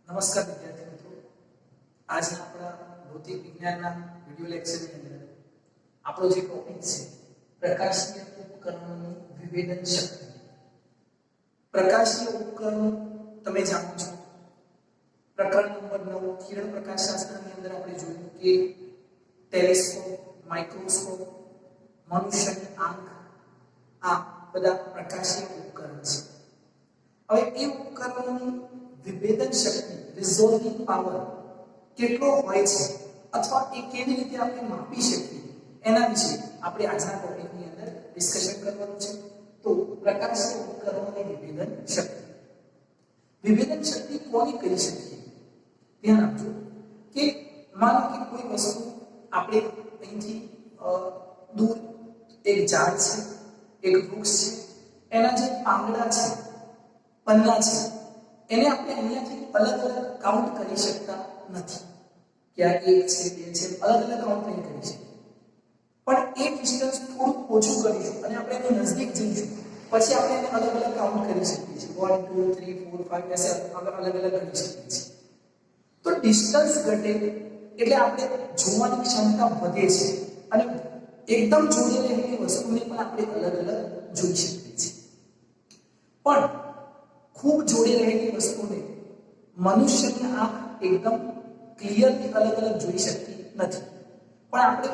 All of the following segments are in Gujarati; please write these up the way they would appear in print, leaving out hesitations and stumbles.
નમસ્કાર વિદ્યાર્થી મિત્રો, આજે આપણા ભૌતિક વિજ્ઞાનના વિડિયો લેક્ચરની અંદર આપણો જે ટોપિક છે પ્રકાશીય ઉપકરણોની વિભેદન શક્તિ. પ્રકાશીય ઉપકરણો તમે જાણો છો, પ્રકરણ નંબર 9 કિરણ પ્રકાશશાસ્ત્રની અંદર આપણે જોયું કે ટેલિસ્કોપ, માઇક્રોસ્કોપ, મનુષ્યની આંખ, આ બધા પ્રકાશીય ઉપકરણ છે. હવે એ ઉપકરણોની વિભેદન શક્તિ, રિઝોલ્વિંગ પાવર કેટલો હોય છે અથવા એ કેવી રીતે આપણે માપી શકીએ એના વિશે આપણે આજના ટોપિકની અંદર ડિસ્કશન કરવાનું છે. તો પ્રકાશીય ઉપકરણોની વિભેદન શક્તિ. વિભેદન શક્તિ કોની કરી શકીએ? ધ્યાન આપજો કે માનો કે કોઈ વસ્તુ આપણે અહીંથી દૂર એક ઝાડ છે, એક વૃક્ષ છે, એના જે પાંદડા છે, પન્ના છે, એને આપણે અહીંયાથી અલગ અલગ કાઉન્ટ કરી શકતા નથી કે આ 1 છે, 2 છે, અલગ અલગ કાઉન્ટ નહીં કરી શકીએ. પણ એ ડિસ્ટન્સ થોડું ઓછું કરીશું અને આપણે એની નજીક જઈશું, પછી આપણે એને અલગ અલગ કાઉન્ટ કરી શકીએ છીએ. 1 2 3 4 5 ऐसे અલગ અલગ કરી શકીએ છીએ. તો ડિસ્ટન્સ ઘટે એટલે આપણે જોવાની ક્ષમતા વધે છે અને એકદમ જોઈ રહેલી વસ્તુને પણ આપણે અલગ અલગ જોઈ શકીએ છીએ. પણ ખૂબ જોડી રહેલી વસ્તુને મનુષ્યની આંખ એકદમ ક્લિયરલી અલગ અલગ જોઈ શકતી નથી. પણ આપણે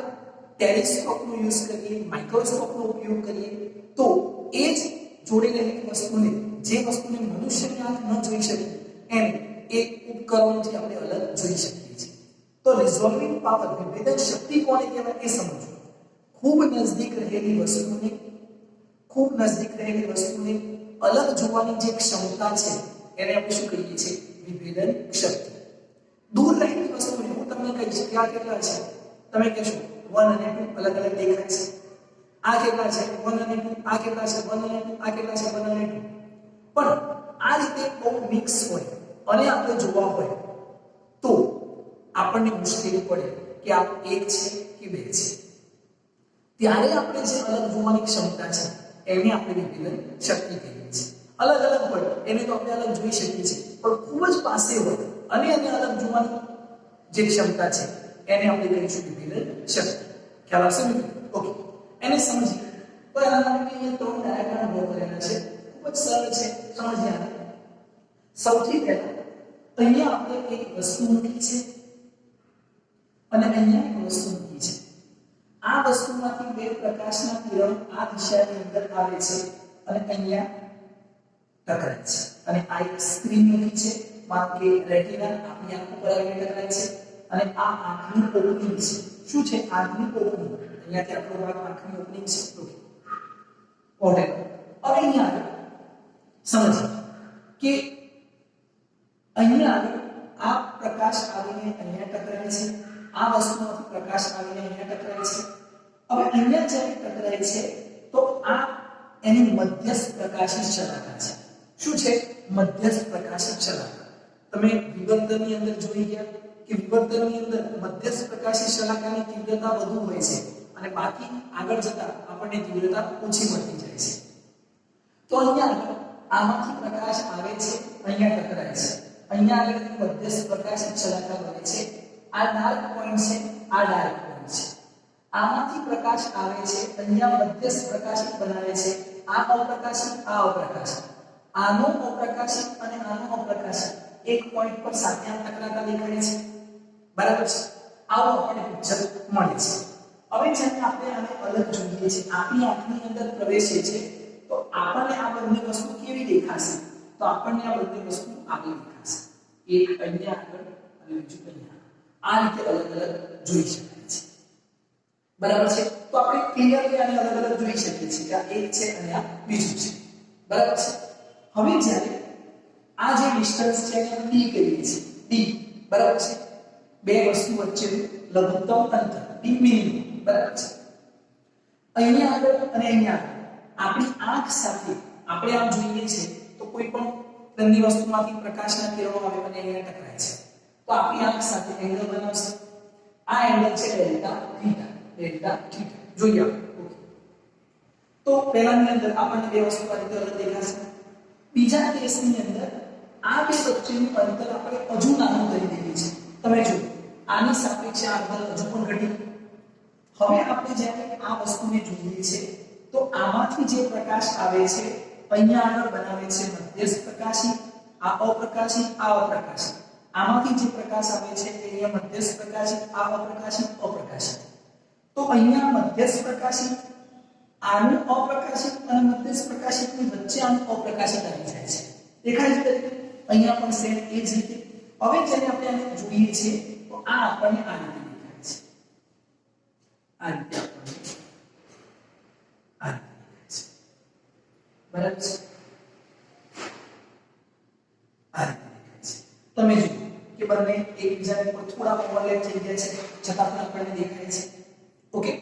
ટેલિસ્કોપનો યુઝ કરીએ, માઇક્રોસ્કોપનો ઉપયોગ કરીએ તો એ જ જોડી રહેલી વસ્તુને, જે વસ્તુને મનુષ્યની આંખ ન જોઈ શકે એને એ ઉપકરણોથી આપણે અલગ જોઈ શકીએ છીએ. તો રિઝોલ્વિંગ પાવર, વિભેદન શક્તિ કોને કહેવાય એ સમજો. ખૂબ નજીક રહેલી વસ્તુને અલગ જોવાની જે ક્ષમતા છે એને આપણે શું કહીએ છીએ? વિભેદન શક્તિ. દૂર રહેલી વસ્તુને હું તમને કહીશ કે આ કેટલા છે, તમે કહેશો 1 અને 2 અલગ અલગ દેખાય છે. આ કેટલા છે? 1 અને 2. આ કેટલા છે? 1 અને 2. આ કેટલા છે? 1 અને 2. પણ આ રીતે બહુ મિક્સ હોય અને આપણે જોવા હોય તો આપણને મુશ્કેલી પડે કે આ 1 છે કે 2 છે. ત્યારે આપણે જે અલગ જોવાની ક્ષમતા છે એને આપણે વિભેદન શક્તિ કહીએ છીએ. અલગ અલગ હોય એને તો આપણે અલગ જોઈ શકીએ છીએ, પણ ખૂબ જ પાસે હોય અને એને અલગ જોવાની જે ક્ષમતા છે એને આપણે કહીશું વિભેદન શક્તિ. ખ્યાલ આવશે મિત્રો? ઓકે, એને સમજીએ. તો એના માટે અહીંયા 3 ડાયાગ્રામ ડ્રો કરેલા છે, ખૂબ જ સરળ છે, સમજીએ આને. સૌથી પહેલા અહીંયા આપણે એક વસ્તુ મૂકી છે અને અહીંયા એક વસ્તુ મૂકી છે. આ વસ્તુમાંથી બે પ્રકાશના કિરણ આ દિશાની અંદર આવે છે અને અહીંયા ટકરાય છે. અને આ એક સ્ક્રીન મૂકી છે, માનો કે રેટિના આપણી આંખ ઉપર આવીને ટકરાય છે અને આ આંખની ઓપનિંગ છે. શું છે? આંખની ઓપનિંગ. અહીંયાથી આપણો ભાગ આંખની ઓપનિંગ છે. ઓકે, હવે અહીંયા સમજો કે અહીંયા આ પ્રકાશ આવીને અહીંયા ટકરાય છે, આ વસ્તુમાંથી પ્રકાશ આવીને અહીંયા ટકરાય છે. હવે અહીંયા જ્યારે ટકરાય છે તો આ એની મધ્યસ્થ પ્રકાશી શલાકા છે. શું છે? મધ્યસ્થ પ્રકાશી શલાકા. તમે વિવર્તનની અંદર જોઈ ગયા કે વિવર્તનની અંદર મધ્યસ્થ પ્રકાશી શલાકાની તીવ્રતા વધુ હોય છે અને બાકી આગળ જતા આપણને તીવ્રતા ઓછી મળતી જાય છે. તો અહીંયા આમાંથી પ્રકાશ આવે છે, અહીંયા ટકરાય છે, અહીંયા આગળથી મધ્યસ્થ પ્રકાશી શલાકા બને છે. આ ડાર્ક પોઈન્ટ છે, આ ડાર્ક પોઈન્ટ છે. આમાંથી પ્રકાશ આવે છે, અહીંયા મધ્યસ્થ પ્રકાશિત બનાવે છે. આ અપ્રકાશિત, આ અપ્રકાશિત. આનો અપ્રકાશિત અને આનો અપ્રકાશિત એક પોઈન્ટ પર સાથે આમ ટકરાતા દેખાય છે. બરાબર છે? આવો આપણને પિક્ચર મળે છે. હવે જ્યારે આપણે આને અલગ જોઈએ છે, આપણી આંખની અંદર પ્રવેશે છે, તો આપણને આ બંને વસ્તુ કેવી દેખાશે? તો આપણને આ બંને વસ્તુ આવી દેખાશે. એક અહીંયા આગળ અને બીજું અહીંયા. આ રીતે અલગ અલગ જોઈ શકાય છે. બરાબર છે? તો આપણે ક્લિયરલી આને અલગ અલગ જોઈ શકીએ છીએ કે આ એક છે અને આ બીજું છે. બરાબર છે? હવે જ્યારે આ જે ડિસ્ટન્સ છે એને d કહીએ છીએ. d બરાબર છે? બે વસ્તુ વચ્ચેનું લઘુત્તમ અંતર, d મિનિમમ. બરાબર છે? અહીંયા આગળ અને અહીંયા આપણી આંખ સાથે આપણે આમ જોઈએ છે તો કોઈ પણ ગંદી વસ્તુમાંથી પ્રકાશના કિરણો આવે અને અહીંયા ટકરાય છે તો આપણી આંખ સાથે એંગલ બનાવશે. આ એંગલ છે ડેલ્ટા થીટા. ડેલ્ટા થીટા જોઈએ આપણે. તો પહેલાની અંદર આપણને બે વસ્તુ આ રીતે અલગ દેખાશે. બીજા કેસની અંદર આ બે વચ્ચેનું અંતર આપણે હજુ નાનું કરી દઈએ છીએ તમે જુઓ આની સાપેક્ષે આ અંતર હજુ પણ ઘટ્યું હવે આપણે જ્યારે આ વસ્તુને જોઈએ છે તો આમાંથી જે પ્રકાશ આવે છે અહીંયા આગળ બનાવે છે મધ્યસ્થ પ્રકાશી આ અપ્રકાશી આ અપ્રકાશી આમાંથી જે પ્રકાશ આવે છે તે અહીંયા મધ્યસ્થ પ્રકાશી આ અપ્રકાશી અપ્રકાશી તો અહીંયા મધ્યસ્થ પ્રકાશી આનું અપ્રકાશિત અને મધ્યસ્થ પ્રકાશિતની વચ્ચે આનું અપ્રકાશિત આવી જાય છે દેખાય છે અહીંયા પણ સેમ એ જ રીતે હવે જ્યારે આપણે આને જોઈએ છે તો આ આપણને આ રીતે દેખાય છે આ રીતે આપણને આ રીતે દેખાય છે બરાબર છે આ રીતે દેખાય છે તમે જુઓ કે બંને એકબીજાની પર થોડા ઓવરલેપ થઈ ગયા છે છતાં પણ આપણને દેખાય છે ઓકે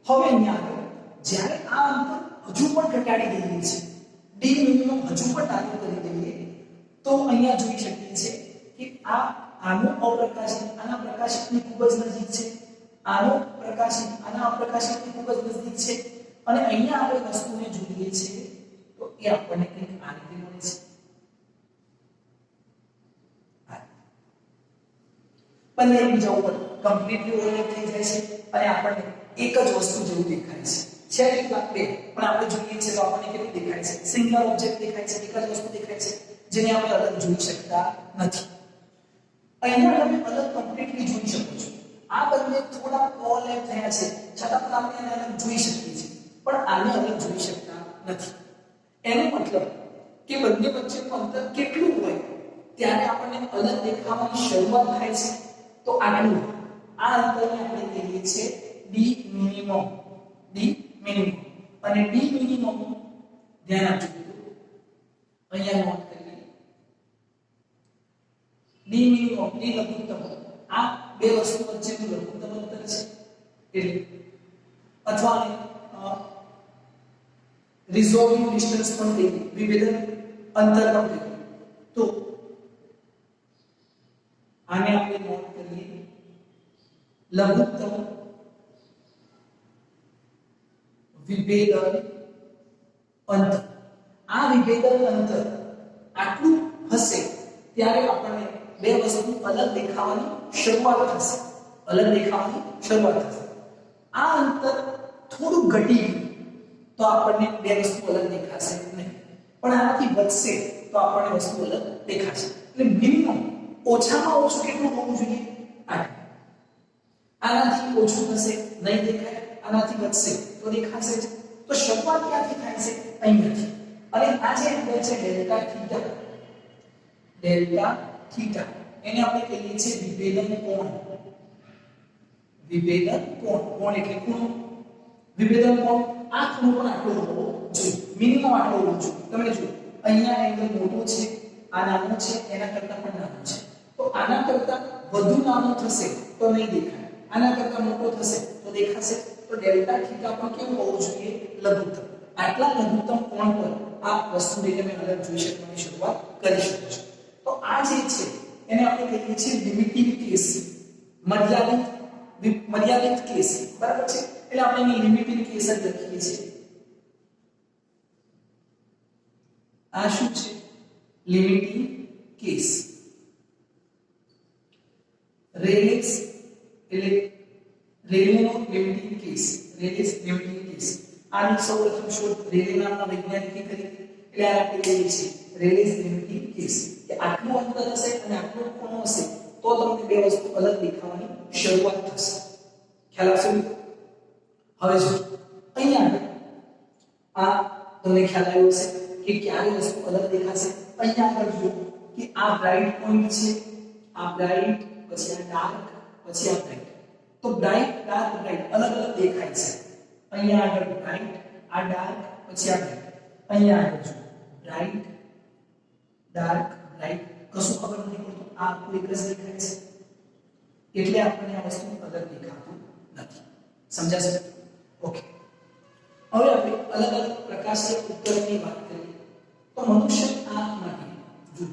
હવે અહીંયા આગળ જ્યારે આ અંતર હજુ પણ ઘટાડી દઈએ છે ડી મિનિમમ હજુ પણ નાનું કરી દઈએ તો અહીંયા જોઈ શકીએ છીએ કે આનો અપ્રકાશિત આના પ્રકાશિતની ખૂબ જ નજીક છે આનો પ્રકાશિત આના અપ્રકાશિતની ખૂબ જ નજીક છે અને અહીંયા આપણે વસ્તુને જોઈએ છીએ તો એ આપણને કંઈક આ રીતે મળે છે બંને એકબીજા ઉપર કમ્પ્લીટલી ઓવરલેપ થઈ જાય છે અને આપણને એક જ વસ્તુ જેવું દેખાય છે કેટલાક બે પણ આપણે જોઈએ છે તો આપણને કેવું દેખાય છે સિંગલ ઓબ્જેક્ટ દેખાય છે એક જ વસ્તુ દેખાય છે જેને આપણે અલગ જોઈ શકતા નથી અહીંયા તમે અલગ કમ્પ્લીટલી જોઈ શકો છો આ બંને થોડા ઓવરલેપ થયા છે છતાં પણ આપણે આને અલગ જોઈ શકીએ છીએ પણ આને અલગ જોઈ શકતા નથી એનો મતલબ કે બંને વચ્ચેનું અંતર કેટલું હોય ત્યારે આપણને અલગ દેખાવાની શરૂઆત થાય છે તો આટલું આ અંતરને આપણે કહીએ છીએ ડી મિનિમમ ડી મિનિમમ અને ડી મિનિમમ ધ્યાન આપજો અહીંયા નોટ કરીએ ડી મિનિમમ ડી લઘુત્તમ આ બે વસ્તુ વચ્ચેનું લઘુત્તમ અંતર છે એટલે અથવા રિઝોલ્વિંગ ડિસ્ટન્સ પણ કહીએ વિભેદન અંતર પણ કહીએ તો આને આપણે નોટ કરીએ લઘુત્તમ વિભેદન અંતર આ વિભેદન અંતર આટલું હશે ત્યારે આપણને બે વસ્તુ અલગ દેખાવાની શરૂઆત થશે અલગ દેખાવાની શરૂઆત થશે આ અંતર થોડું ઘટી ગયું તો આપણને બે વસ્તુ અલગ દેખાશે નહીં પણ આનાથી વધશે તો આપણને વસ્તુ અલગ દેખાશે એટલે મિનિમમ ઓછામાં ઓછું કેટલું હોવું જોઈએ 8 આનાથી ઓછું થશે નહીં દેખાય આનાથી વધશે તો દેખાશે તો શરૂઆત ક્યાંથી થાય છે અહીંયાથી અને આ જે એંગલ છે ડેલ્ટા થીટા એને આપણે કહીએ છીએ વિભેદન કોણ કોણ એટલે ખૂણો વિભેદન કોણ આ ખૂણો પણ આટલો હોવો જોઈએ મિનિમમ આટલો હોવો જોઈએ તમે જુઓ અહીંયા એંગલ મોટો છે આ નાનો છે એના કરતાં પણ નાનો છે તો આના કરતાં વધુ નાનો થશે તો નહીં દેખાય આના કરતાં મોટો થશે તો દેખાશે તો ડેલ્ટા થીટા પણ કેવું હોવું જોઈએ લઘુત્તમ આટલા લઘુત્તમ કોણ પર આ વસ્તુને તમે અલગ જોઈ શકવાની શરૂઆત કરી શકો છો તો આ જે છે એને આપણે કહીએ છીએ લિમિટિંગ કેસ મર્યાદિત કેસ બરાબર છે એટલે આપણે અહીં લિમિટિંગ કેસ જ લખીએ છીએ આ શું છે લિમિટિંગ કેસ રેલેક્સ એટલે રેલેનો લિમિટિંગ કેસ રેલેક્સ લિમિટિંગ કેસ આની સૌપ્રથમ શોધ રેલે નામના વૈજ્ઞાનિકે કરી એટલે આપણે કહીએ છીએ રેલેક્સ લિમિટિંગ કેસ કે આટલું અંતર હશે અને આટલો ખૂણો હશે તો તમને બે વસ્તુ અલગ દેખાવાની શરૂઆત થશે ખ્યાલ આવશે હવે જો અહીંયા આ તમને ખ્યાલ આવ્યો હશે કે ક્યારે વસ્તુ અલગ દેખાશે અહીંયા આગળ જુઓ કે આ બ્રાઇટ પોઈન્ટ છે આ બ્રાઇટ પછી આ ડાર્ક પછી આ બ્રાઇટ તો બ્રાઇટ ડાર્ક બ્રાઇટ અલગ અલગ દેખાય છે અહીંયા આગળ બ્રાઇટ આ ડાર્ક પછી આ બ્રાઇટ અહીંયા આગળ જુઓ બ્રાઇટ ડાર્ક બ્રાઇટ કશું ખબર નથી પડતું આ આખું એક જ દેખાય છે એટલે આપણને આ વસ્તુ અલગ દેખાતું નથી સમજાશે ઓકે હવે આપણે અલગ અલગ પ્રકાશીય ઉપકરણની વાત કરીએ તો મનુષ્યની આંખ માટે જો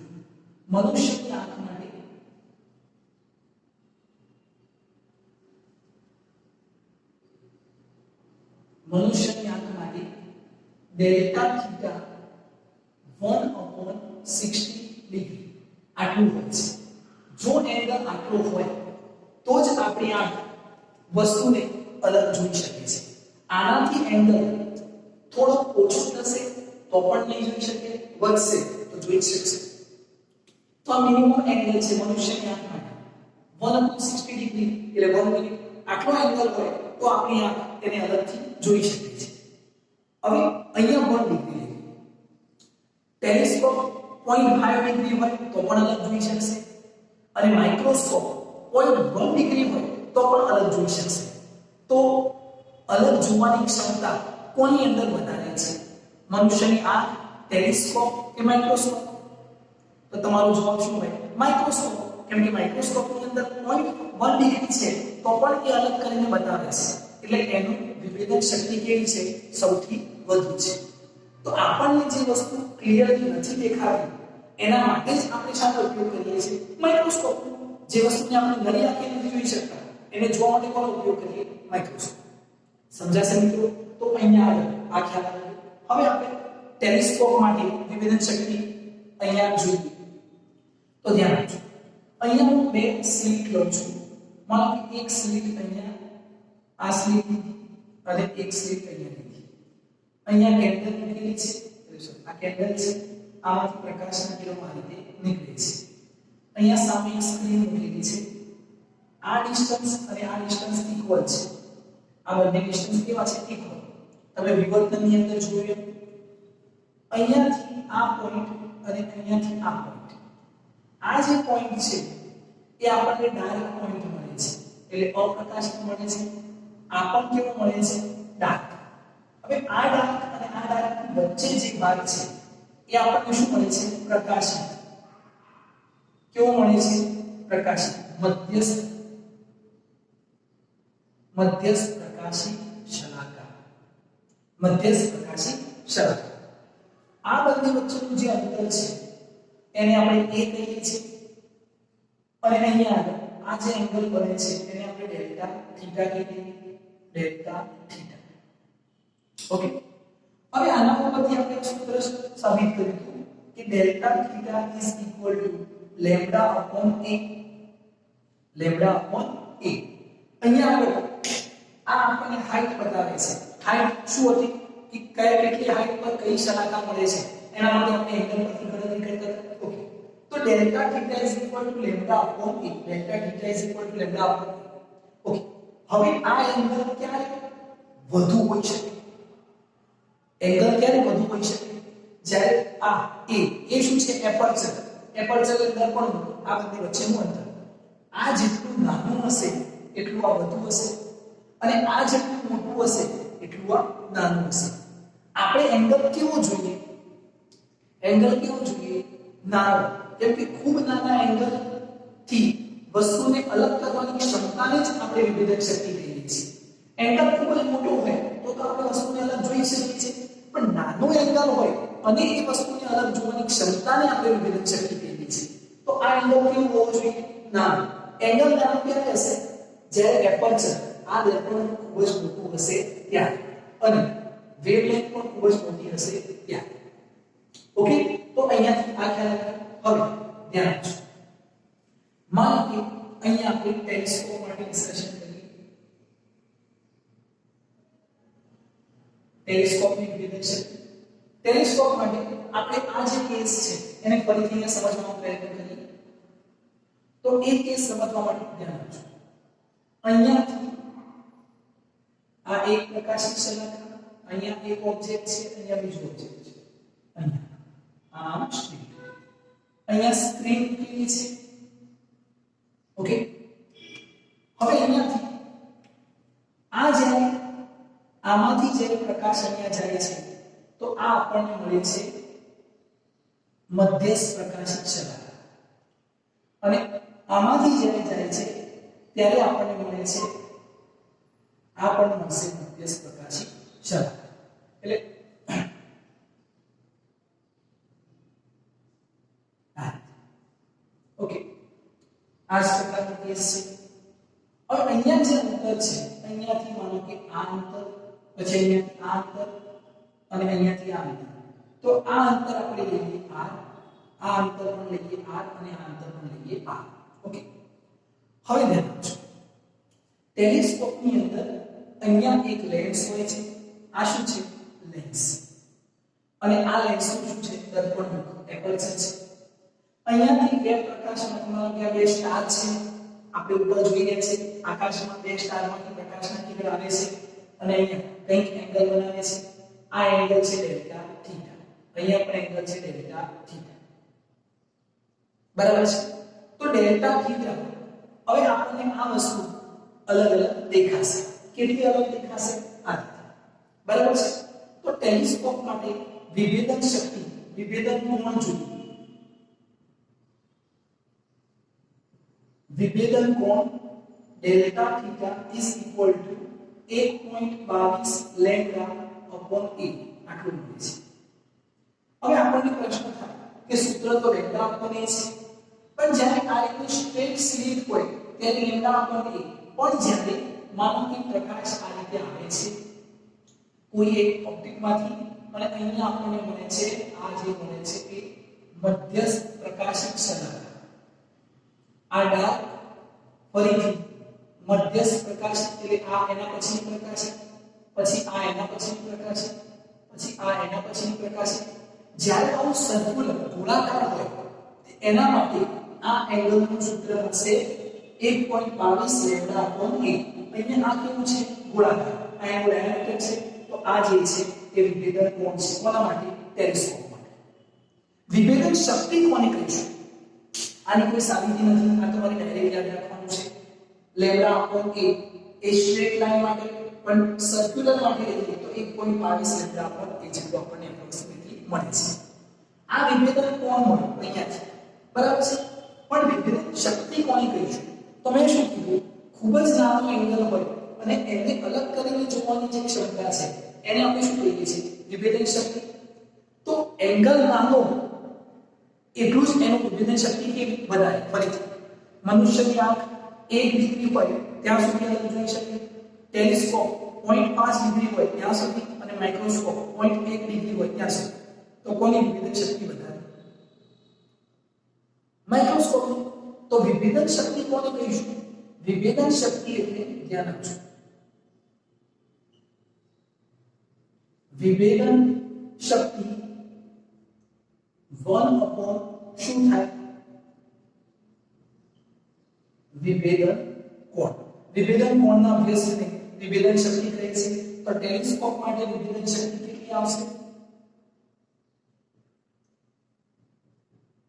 મનુષ્યની આંખ માટે ડેલ્ટા થીટા 1/60 ડિગ્રી આટલું હોય છે. જો એંગલ આટલો હોય તો જ આપણી આંખ વસ્તુને અલગ જોઈ શકે છે. આનાથી એંગલ થોડો ઓછો થશે તો પણ નહીં જોઈ શકે, વધશે તો જોઈ શકશે. તો આ મિનિમમ એંગલ છે મનુષ્યની આંખ માટે 160 ડિગ્રી એટલે 1 મિનિટ. આટલો એંગલ હોય તો આપણી આંખ તેને અલગથી જોઈ શકે છે. હવે અહીંયા 1 ડિગ્રી લઈએ. ટેલિસ્કોપ 0.5 ડિગ્રી હોય તો પણ અલગ જોઈ શકશે અને માઇક્રોસ્કોપ 0.1 ડિગ્રી હોય તો પણ અલગ જોઈ શકશે. તો અલગ જોવાની ક્ષમતા કોની અંદર વધારે છે? મનુષ્યની આંખ, ટેલિસ્કોપ કે માઇક્રોસ્કોપ? તો તમારો જવાબ શું હોય? માઇક્રોસ્કોપ. કેમ કે માઇક્રોસ્કોપની અંદર 0.1 ડિગ્રી છે તો પણ એ અલગ કરીને બતાવે છે. એટલે એનું વિભેદક શક્તિ કેવી છે? સૌથી વધુ છે. તો આપણને જે વસ્તુ ક્લિયરલી નથી દેખાતી એના માટે જ આપણે શાનો ઉપયોગ કરીએ છીએ? માઇક્રોસ્કોપ. જે વસ્તુને આપણે નરી આંખે નથી જોઈ શકતા એને જોવા માટે કોનો ઉપયોગ કરીએ? માઇક્રોસ્કોપ. સમજાશે મિત્રો? તો અહીંયા આ ખ્યાલ આવે. હવે આપણે ટેલિસ્કોપ માટે વિભેદક શક્તિ અહીંયા જોઈએ. તો ધ્યાન આપજો. અહીંયા હું બે સ્લિટ લઉં છું. માનો કે એક સ્લિટ અહીંયા, આ સ્લિટ અને એક સ્લિટ અહીંયા લીધી. અહીંયા કેન્ડલ મૂકેલી છે, આ કેન્ડલ છે, આમાંથી પ્રકાશના કિરણો આ રીતે નીકળે છે. અહીંયા સામે એક સ્ક્રીન મૂકેલી છે. આ ડિસ્ટન્સ અને આ ડિસ્ટન્સ ઇક્વલ છે. આ બંને ડિસ્ટન્સ કેવા છે? ઇક્વલ. તમે વિવર્તનની અંદર જોયું અહીંયાથી આ પોઈન્ટ અને અહીંયાથી આ પોઈન્ટ, આ જે પોઈન્ટ છે એ આપણને ડાર્ક પોઈન્ટ મળે છે, એટલે અપ્રકાશિત મળે છે. આ પણ કેવો મળે છે? ડાર્ક. હવે આ ડાર્ક અને આ ડાર્ક વચ્ચે જે ભાગ છે એ આપણને શું મળે છે? પ્રકાશિત. કેવો મળે છે? પ્રકાશિત. મધ્યસ્થ પ્રકાશી શલાકા. મધ્યસ્થ પ્રકાશી શલાકા. આ બંને વચ્ચેનું જે અંતર છે એને આપણે a કહીએ છીએ અને અહીંયા આ જે એંગલ બને છે એને આપણે ડેલ્ટા થીટા કહીએ. Delta theta. ઓકે. હવે આના ઉપરથી આપણે એક સૂત્ર સાબિત કર્યું હતું કે delta theta is equal to lambda upon a. Lambda upon a. અહીંયા આગળ આ આપણને હાઈટ બતાવે છે. હાઈટ શું હતી? કે કેટલી હાઈટ પર કઈ શલાકા મળે છે એના માટે આપણે એંગલ પરથી ગણતરી કરતા હતા. ઓકે. તો delta theta is equal to lambda upon a. Delta theta is equal to lambda upon a. Okay. હવે આ એંગલ ક્યારે વધુ હોઈ શકે? એંગલ ક્યારે વધુ હોઈ શકે? જ્યારે આ a શું છે? એપર્ચર. એપર્ચર એટલે દર્પણ આ બંને વચ્ચેનું અંતર. આ જેટલું નાનું હશે એટલું આ વધુ હશે અને આ જેટલું મોટું હશે એટલું આ નાનું હશે. આપણે એંગલ કેવો જોઈએ? એંગલ કેવો જોઈએ? નાનો. કેમ કે ખૂબ નાના એંગલ થી વસ્તુને અલગ કરવાની ક્ષમતાને જ આપણે વિભેદક શક્તિ કહીએ છીએ. એંગલ ખૂબ જ મોટો હોય તો આપણે વસ્તુને અલગ જોઈ શકીએ છીએ, પણ નાનો એંગલ હોય અને એ વસ્તુને અલગ જોવાની ક્ષમતાને આપણે વિભેદક શક્તિ કહીએ છીએ. તો આ એંગલ કેવો હોવો જોઈએ? નાનો. એંગલ નાનો ક્યારે હશે? જ્યારે એપર્ચર આ દર્પણ ખૂબ જ મોટું હશે ત્યારે અને વેવલેન્થ પણ ખૂબ જ મોટી હશે ત્યારે. ઓકે. તો અહીંયાથી આ ખ્યાલ આવે. હવે ધ્યાન આપજો. માનો કે અહીંયા આપણે ટેલિસ્કોપ માટે ડિસ્કશન કરીએ. ટેલિસ્કોપની વિભેદક શક્તિ. ટેલિસ્કોપ માટે આપણે આ જે કેસ છે એને ફરીથી અહીંયા સમજવાનો પ્રયત્ન કરીએ. તો એ કેસ સમજવા માટે ધ્યાન આપજો. અહીંયાથી આ એક પ્રકાશિત શલાકા, અહીંયા એક ઓબ્જેક્ટ છે, અહીંયા બીજો ઓબ્જેક્ટ છે. અહીંયા આમ સ્ટ્રીટ, અહીંયા સ્ક્રીન મૂકેલી છે. ઓકે. હવે અહીંયાથી આ જ્યારે આમાંથી જ્યારે પ્રકાશ અહીંયા જાય છે તો આ આપણને મળે છે મધ્યસ્થ પ્રકાશિત શલાકા અને આમાંથી જ્યારે જાય છે ત્યારે આપણને મળે છે આ પણ મળશે મધ્યસ્થ પ્રકાશિત શલાકા. એટલે ઓકે. આ જ પ્રકારનો કેસ છે. હવે અહીંયા જે અંતર છે અહીંયાથી માનો કે આ અંતર, પછી અહીંયાથી આ અંતર અને અહીંયાથી આ અંતર. તો આ અંતર આપણે લઈએ r આ અંતર પણ લઈએ r અને આ અંતર પણ લઈએ r. ઓકે, હવે ધ્યાન આપજો, ટેલિસ્કોપની અંદર અહીંયા એક લેન્સ હોય છે. આ શું છે? લેન્સ. અને આ લેન્સનું શું છે? દર્પણમુખ, એપર્ચર છે. અહીંયાથી બે પ્રકાશમાં બે સ્ટાર છે, આપણે ઉપર જોઈ રહ્યા છે. આકાશમાં બે સ્ટારમાંથી પ્રકાશના કિરણ આવે છે અને અહીંયા કંઈક એંગલ બનાવે છે. આ એંગલ છે ડેલ્ટા થીટા. અહીંયા પણ એંગલ છે ડેલ્ટા થીટા. બરાબર છે? તો ડેલ્ટા થીટા, હવે આપણને આ વસ્તુ અલગ અલગ દેખાશે. કેટલી અલગ દેખાશે? આ રીતે. બરાબર છે? તો ટેલિસ્કોપ માટે વિભેદન શક્તિ, વિભેદન કોણ જોઈએ? વિભેદન કોણ delta theta is equal to 1.22 lambda upon a. આટલું મળે છે. હવે આપણને પ્રશ્ન થાય કે સૂત્ર તો લેમ્ડા અપોન a છે, પણ જ્યારે આ રીતની સ્ટ્રેટ સ્લિટ હોય ત્યારે લેમ્ડા અપોન a, પણ જ્યારે માનો કે પ્રકાશ આ રીતે આવે છે કોઈ એક ઓપ્ટિકમાંથી અને અહીંયા આપણને મળે છે આ જે મળે છે એ મધ્યસ્થ પ્રકાશિત સલાહ. આ ડાર્ક ફરીથી મધ્યસ્થ પ્રકાશ એટલે આ એના પછીની પ્રકાશ, પછી આ એના પછીની પ્રકાશ, પછી આ એના પછીની પ્રકાશ. જ્યારે આવું સર્ક્યુલર ગોળાકાર હોય એના માટે આ એંગલનું સૂત્ર હશે 1.22 લેમ્ડા અપોન a. અહીંયા આ કેવું છે? ગોળાકાર. આ એંગલ ડાયમેટ્રિક છે. તો આ જે છે એ વિભેદન કોણ છે. કોના માટે? ટેલિસ્કોપ માટે. વિભેદન શક્તિ કોને કહીશું? આની કોઈ સાબિતી નથી, આ તમારે ડાયરેક્ટ યાદ રાખવાનું છે. Lambda upon a A straight line માટે, પણ સર્ક્યુલર માટે લઈએ તો 1.22 લેમ્ડા અપોન a જેટલું આપણને એપ્રોક્સિમેટલી મળે છે. આ વિભેદન કોણ મળે? અહીંયાથી. બરાબર છે? પણ વિભેદન શક્તિ કોને કહીશું? તો મેં શું કીધું? ખૂબ જ નાનો એંગલ હોય અને એને અલગ કરીને જોવાની જે ક્ષમતા છે એને આપણે શું કહીએ છીએ? વિભેદન શક્તિ. તો એંગલ નાનો એટલું જ એનું વિભેદન શક્તિ કેવી વધારે. ફરીથી મનુષ્યની આંખ 1 ડિગ્રી હોય ત્યાં સુધી અલગ જોઈ શકે, ટેલિસ્કોપ 0.5 ડિગ્રી હોય ત્યાં સુધી, અને માઇક્રોસ્કોપ 0.1 ડિગ્રી હોય ત્યાં સુધી. તો કોની વિભેદન શક્તિ વધારે? માઇક્રોસ્કોપ. તો વિભેદન શક્તિ કોને કહીશું? વિભેદન શક્તિ એટલે ધ્યાન આપજો, વિભેદન શક્તિ 1 upon શું થાય? વિભેદન કોણ. વિભેદન કોણના અભ્યાસને વિભેદન શક્તિ કહે છે. તો ટેલિસ્કોપ માટે વિભેદન શક્તિ કેટલી આવશે?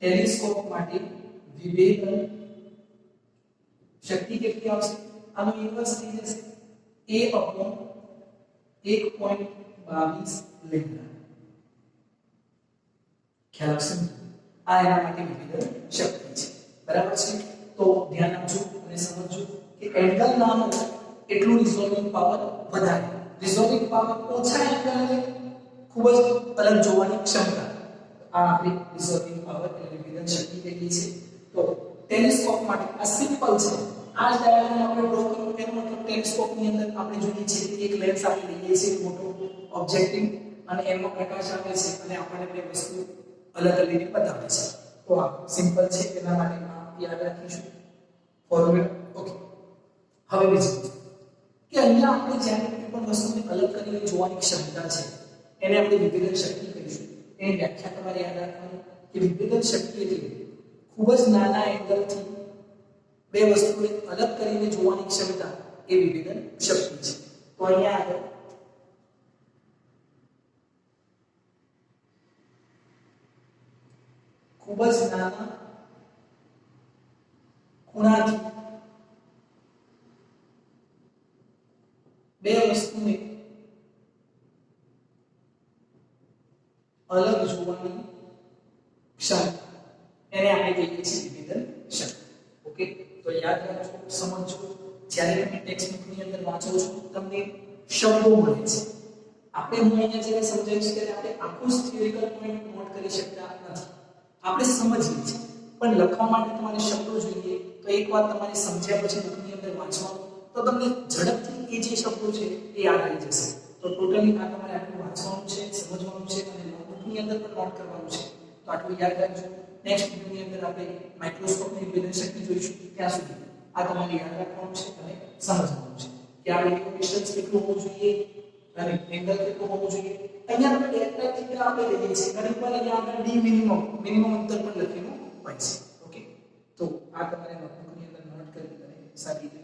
ટેલિસ્કોપ માટે વિભેદન શક્તિ કેટલી આવશે? આનો ઇન્વર્સ થઈ જશે a upon 1.22 લેમ્ડા. ખ્યાલ આવશે? આ એના માટે વિભેદન શક્તિ છે. બરાબર છે? તો ધ્યાન આપજો અને સમજજો કે એંગલ નાનો એટલું રિઝોલ્વિંગ પાવર વધારે. રિઝોલ્વિંગ પાવર ઓછા એંગલને ખૂબ જ અલગ જોવાની ક્ષમતા. આ આપણી રિઝોલ્વિંગ પાવર એટલે વિભેદન શક્તિ કહીએ છીએ. તો ટેલિસ્કોપ માટે આ સિમ્પલ છે. આ જ ડાયાગ્રામ આપણે ડ્રો કર્યો એનો મતલબ ટેલિસ્કોપની અંદર આપણે જોઈએ છીએ કે એક લેન્સ આપણે લઈએ છીએ મોટો ઓબ્જેક્ટિવ, અને એમાં પ્રકાશ આવે છે અને આપણને બે વસ્તુ અલગ અલગ બતાવે છે. તો આ સિમ્પલ છે, એના માટે યાદ રાખીશું ફોર્મ્યુલા. ઓકે, હવે બીજું કે અહીંયા આપણે જ્યારે કોઈ પણ વસ્તુને અલગ કરીને જોવાની ક્ષમતા છે એને આપણે વિભેદન શક્તિ કહીશું. એની વ્યાખ્યા તમારે યાદ રાખવાની કે વિભેદન શક્તિ એટલે ખૂબ જ નાના એંગલથી બે વસ્તુને અલગ કરીને જોવાની ક્ષમતા એ વિભેદન શક્તિ છે. તો અહીંયા આગળ ખૂબ જ નાના ખૂણાથી બે વસ્તુને અલગ જોવાની ક્ષમતા એને આપણે કહીએ છીએ વિભેદન શક્તિ. ઓકે, તો યાદ રાખજો, સમજો. જ્યારે તમે ટેક્સ્ટબુકની અંદર વાંચો છો તમને શબ્દો મળે છે. આપણે હું અહીંયા જ્યારે સમજાવીશ ત્યારે આપણે આખું થિયરિકલ પોઈન્ટ નોટ કરી શકતા નથી. આપણે સમજીએ છીએ, પણ લખવા માટે તમારે શબ્દો જોઈએ. તો એકવાર તમારે સમજ્યા પછી બુકની અંદર વાંચવાનું તો તમને ઝડપથી એ જે શબ્દો છે એ યાદ આવી જશે. તો ટોટલી આ તમારે આટલું વાંચવાનું છે, સમજવાનું છે અને નોટબુકની અંદર પણ નોટ કરવાનું છે. તો આટલું યાદ રાખજો. નેક્સ્ટ વિડિયોની અંદર આપણે માઇક્રોસ્કોપની વિદ્યુત શક્તિ જોઈશું. ત્યાં સુધી આ તમારે યાદ રાખવાનું છે અને સમજવાનું છે કે આ રેડિયો ડિસ્ટન્સ કેટલું હોવું જોઈએ અને એંગલ કેટલું હોવું જોઈએ. અહીંયા આપણે ડેલ્ટા થીટા આપણે લઈએ છીએ ઘણી વાર અહીંયા આપણે ડી મિનિમમ અંતર પણ લખેલું હોય છે. ઓકે, તો આ તમારે નોટબુકની અંદર નોટ કરી અને સારી રીતે